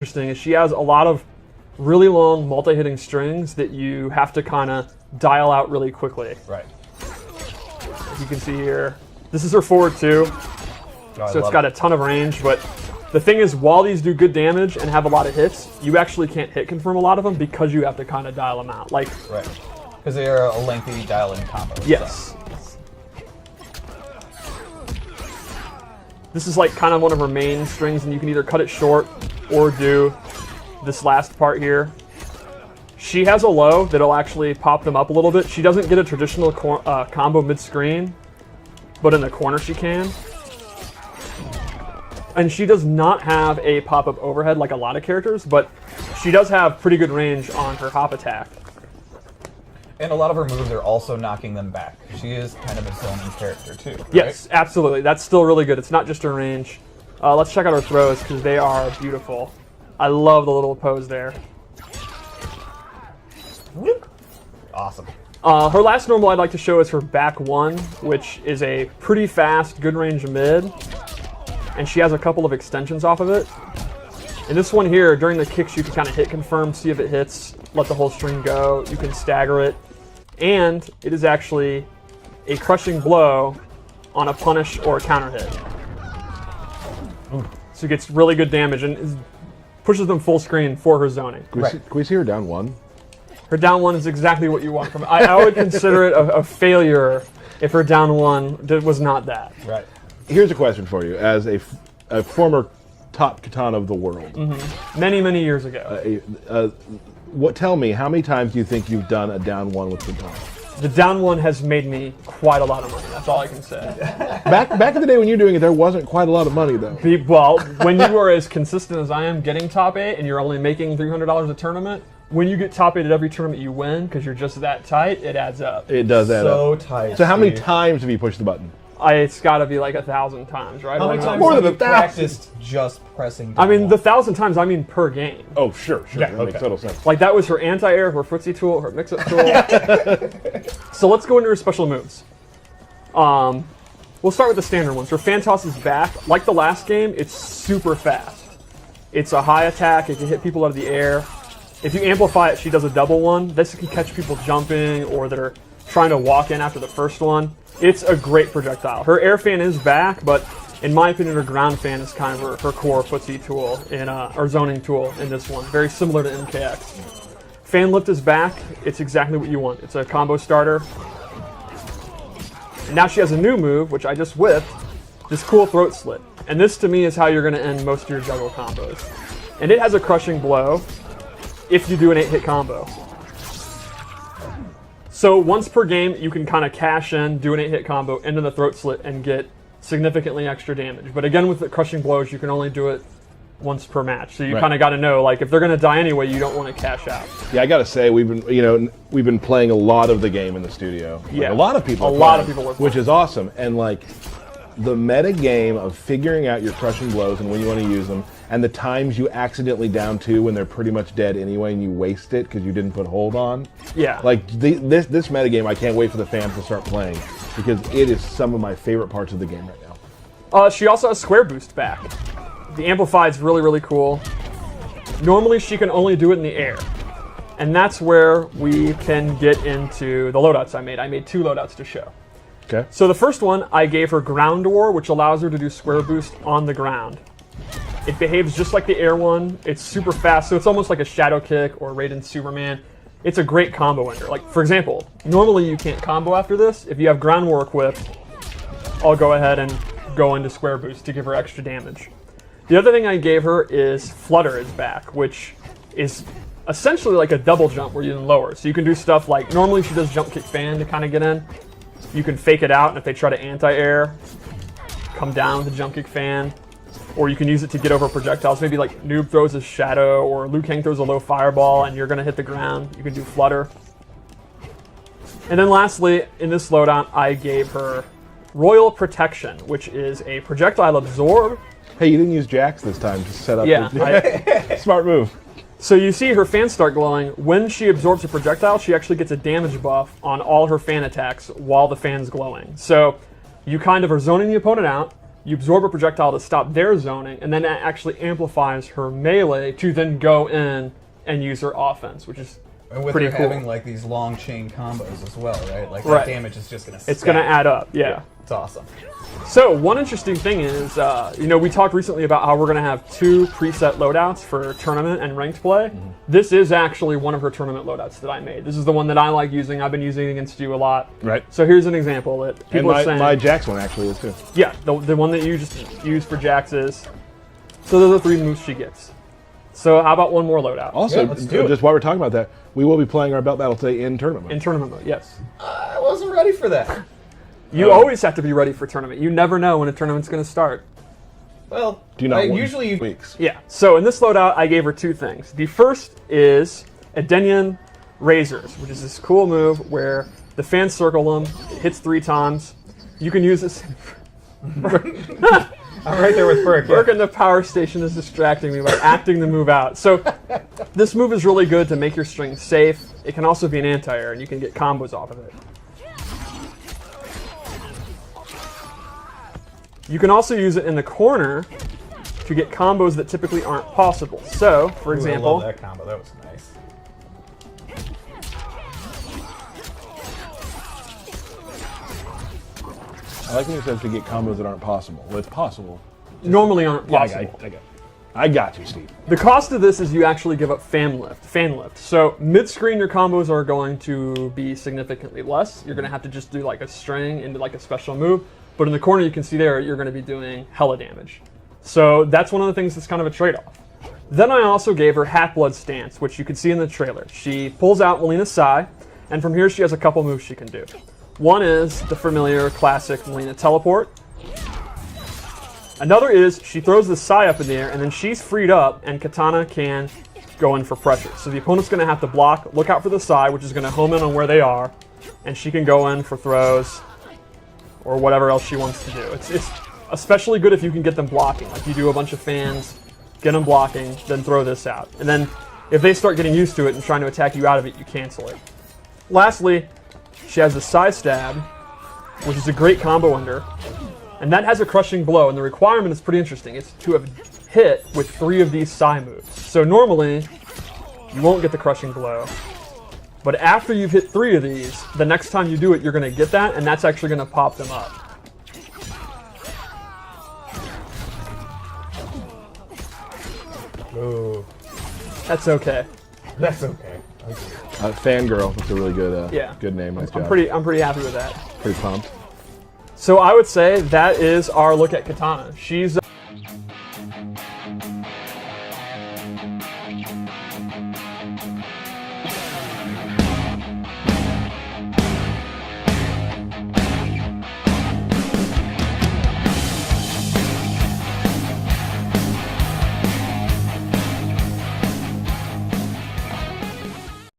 interesting is she has a lot of really long multi-hitting strings that you have to kind of dial out really quickly. Right. As you can see here, this is her forward two, so it's got a ton of range, but the thing is, while these do good damage and have a lot of hits, you actually can't hit confirm a lot of them because you have to kind of dial them out. Like, right. Because they are a lengthy dial-in combo. Yes. So. This is like kind of one of her main strings, and you can either cut it short or do this last part here. She has a low that'll actually pop them up a little bit. She doesn't get a traditional combo mid-screen, but in the corner she can. And she does not have a pop-up overhead like a lot of characters, but she does have pretty good range on her hop attack. And a lot of her moves are also knocking them back. She is kind of a zoning character too, right? Yes, absolutely. That's still really good. It's not just her range. Let's check out her throws because they are beautiful. I love the little pose there. Whoop. Awesome. Her last normal I'd like to show is her back one, which is a pretty fast, good range mid. And she has a couple of extensions off of it. And this one here, during the kicks, you can kind of hit confirm, see if it hits, let the whole string go. You can stagger it. And it is actually a crushing blow on a punish or a counter hit. So it gets really good damage and pushes them full screen for her zoning. Can we see her down one? Her down one is exactly what you want from it. I would consider it a failure if her down one was not that. Right. Here's a question for you, as a former top katana of the world. Mm-hmm. Many, many years ago. Tell me, how many times do you think you've done a down one with katana? The down one has made me quite a lot of money. That's all I can say. Back in the day when you were doing it, there wasn't quite a lot of money, though. Well, when you are as consistent as I am getting top 8 and you're only making $300 a tournament, when you get top 8 at every tournament you win, because you're just that tight, it adds up. It does add up. So tight. So how many times have you pushed the button? It's got to be like 1,000 times, right? How many times More have than you 1,000? practiced just pressing down I mean, one? the 1,000 times, I mean per game. Oh, sure. Yeah, That makes total sense. Like, that was her anti-air, her footsie tool, her mix-up tool. So let's go into her special moves. We'll start with the standard ones. Her fan toss is back. Like the last game, it's super fast. It's a high attack. It can hit people out of the air. If you amplify it, she does a double one. This can catch people jumping or that are trying to walk in after the first one. It's a great projectile. Her air fan is back, but in my opinion, her ground fan is kind of her core footsie tool, or zoning tool in this one. Very similar to MKX. Fan lift is back. It's exactly what you want. It's a combo starter. And now she has a new move, which I just whipped, this cool throat slit. And this, to me, is how you're going to end most of your juggle combos. And it has a crushing blow if you do an 8-hit combo. So once per game, you can kind of cash in, do an 8-hit combo, into the throat slit, and get significantly extra damage. But again, with the crushing blows, you can only do it once per match. So you kind of got to know, like, if they're going to die anyway, you don't want to cash out. Yeah, I got to say, we've been playing a lot of the game in the studio. Yeah, a lot of people. Which is awesome. And like, the meta game of figuring out your crushing blows and when you want to use them, and the times you accidentally down two when they're pretty much dead anyway, and you waste it because you didn't put hold on. Yeah. Like this meta game, I can't wait for the fans to start playing because it is some of my favorite parts of the game right now. She also has square boost back. The amplify is really, really cool. Normally, she can only do it in the air. And that's where we can get into the loadouts I made. I made 2 loadouts to show. Okay. So the first one, I gave her ground war, which allows her to do square boost on the ground. It behaves just like the air one. It's super fast, so it's almost like a Shadow Kick or Raiden Superman. It's a great combo ender. Like, for example, normally you can't combo after this. If you have ground war equipped, I'll go ahead and go into square boost to give her extra damage. The other thing I gave her is Flutter is back, which is essentially like a double jump where you can lower. So you can do stuff like, normally she does jump kick fan to kind of get in. You can fake it out, and if they try to anti-air, come down with the jump kick fan. Or you can use it to get over projectiles. Maybe like Noob throws a shadow, or Liu Kang throws a low fireball, and you're going to hit the ground. You can do Flutter. And then lastly, in this loadout, I gave her Royal Protection, which is a projectile absorb. Hey, you didn't use Jax this time to set up. Yeah. Smart move. So you see her fans start glowing. When she absorbs a projectile, she actually gets a damage buff on all her fan attacks while the fan's glowing. So you kind of are zoning the opponent out, You absorb a projectile to stop their zoning, and then that actually amplifies her melee to then go in and use her offense, which is And with pretty her cool. having like these long chain combos as well, right? Like Right. that damage is just gonna. It's going to add up, yeah. It's awesome. So one interesting thing is, we talked recently about how we're going to have 2 preset loadouts for tournament and ranked play. This is actually one of her tournament loadouts that I made. This is the one that I like using. I've been using it against you a lot. Right. So here's an example that And people are saying. my Jax one actually is too. Yeah, the one that you just used for Jax is. So those are the 3 moves she gets. So how about one more loadout? Also, Yeah, let's do it. just while we're talking about that, we will be playing our belt battle today in tournament mode. In tournament mode, yes. I wasn't ready for that. You always have to be ready for tournament. You never know when a tournament's going to start. Well, Do you not want usually you weeks? Yeah. So in this loadout, I gave her 2 things. The first is Edenian Razors, which is this cool move where the fans circle them, it hits 3 times. You can use this. I'm right there with Burke. Burke in the power station is distracting me by acting the move out. So this move is really good to make your string safe. It can also be an anti-air, and you can get combos off of it. You can also use it in the corner to get combos that typically aren't possible. So, for Ooh, example, I love that combo. That was nice. I like when he says to get combos that aren't possible. Well, it's possible. normally aren't Yeah, possible. I got you, Steve. The cost of this is you actually give up fan lift. So mid-screen, your combos are going to be significantly less. You're going to have to just do like a string into like a special move. But in the corner, you can see there, you're going to be doing hella damage. So that's one of the things that's kind of a trade-off. Then I also gave her Half-Blood Stance, which you can see in the trailer. She pulls out Melina's Sai, and from here she has a couple moves she can do. One is the familiar classic Melina Teleport. Another is she throws the Sai up in the air, and then she's freed up, and Kitana can go in for pressure. So the opponent's going to have to block, look out for the Sai, which is going to home in on where they are, and she can go in for throws or whatever else she wants to do. It's especially good if you can get them blocking. Like you do a bunch of fans, get them blocking, then throw this out. And then if they start getting used to it and trying to attack you out of it, you cancel it. Lastly, she has the Sai Stab, which is a great combo ender. And that has a crushing blow, and the requirement is pretty interesting. It's to have hit with 3 of these Sai moves. So normally, you won't get the crushing blow. But after you've hit 3 of these, the next time you do it, you're going to get that, and that's actually going to pop them up. Ooh, That's okay. that's okay. Fangirl. That's a really good, Yeah. good name. Nice I'm job. pretty happy with that. Pretty pumped. So I would say that is our look at Kitana. She's